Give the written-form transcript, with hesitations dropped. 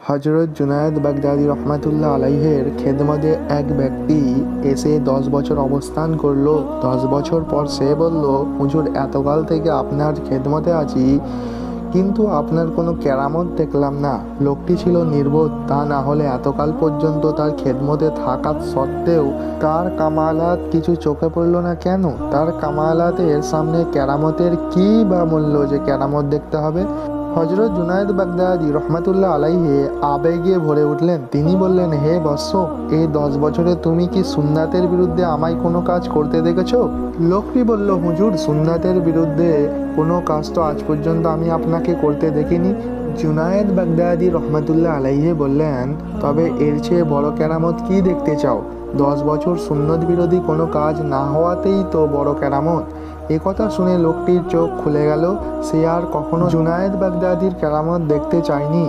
হজরত জুনায়েদ বাগদাদি রহমাতুল্লাহ আলাইহের খেদমতে এক ব্যক্তি এসে 10 বছর অবস্থান করলো। 10 বছর পর সে বলল, হুজুর, এতকাল থেকে আপনার খেদমতে আছি, কিন্তু আপনার কোনো কেরামত দেখলাম না। লোকটি ছিল নির্বোধ, তা না হলে এতকাল পর্যন্ত তার খেদমতে থাকা সত্ত্বেও তার কামালাত কিছু চোখে পড়ল না কেন? তার কামালাতের সামনে কেরামতের কী বা মূল্য যে কেরামত দেখতে হবে? হজরত জুনায়েদ বাগদাদি রহমাতুল্লাহ আলাইহে আবেগে ভরে উঠলেন। তিনি বললেন, হে বৎস, এই 10 বছরে তুমি কি সুন্নাতের বিরুদ্ধে আমায় কোনো কাজ করতে দেখেছো? লোকটি বলল, হুজুর, সুন্নাতের বিরুদ্ধে কোনো কাজ তো আজ পর্যন্ত আমি আপনাকে করতে দেখিনি। জুনায়েদ বাগদাদি রহমাতুল্লাহ আলাইহে বললেন, তবে এর চেয়ে বড় কেরামত কি দেখতে চাও? 10 বছর সুন্নত বিরোধী কোনো কাজ না হওয়াতেই তো বড় কেরামত। একথা শুনে লোকটির চোখ খুলে গেল। সে আর কখনো জুনায়েদ বাগদাদির কেরামত দেখতে চায়নি।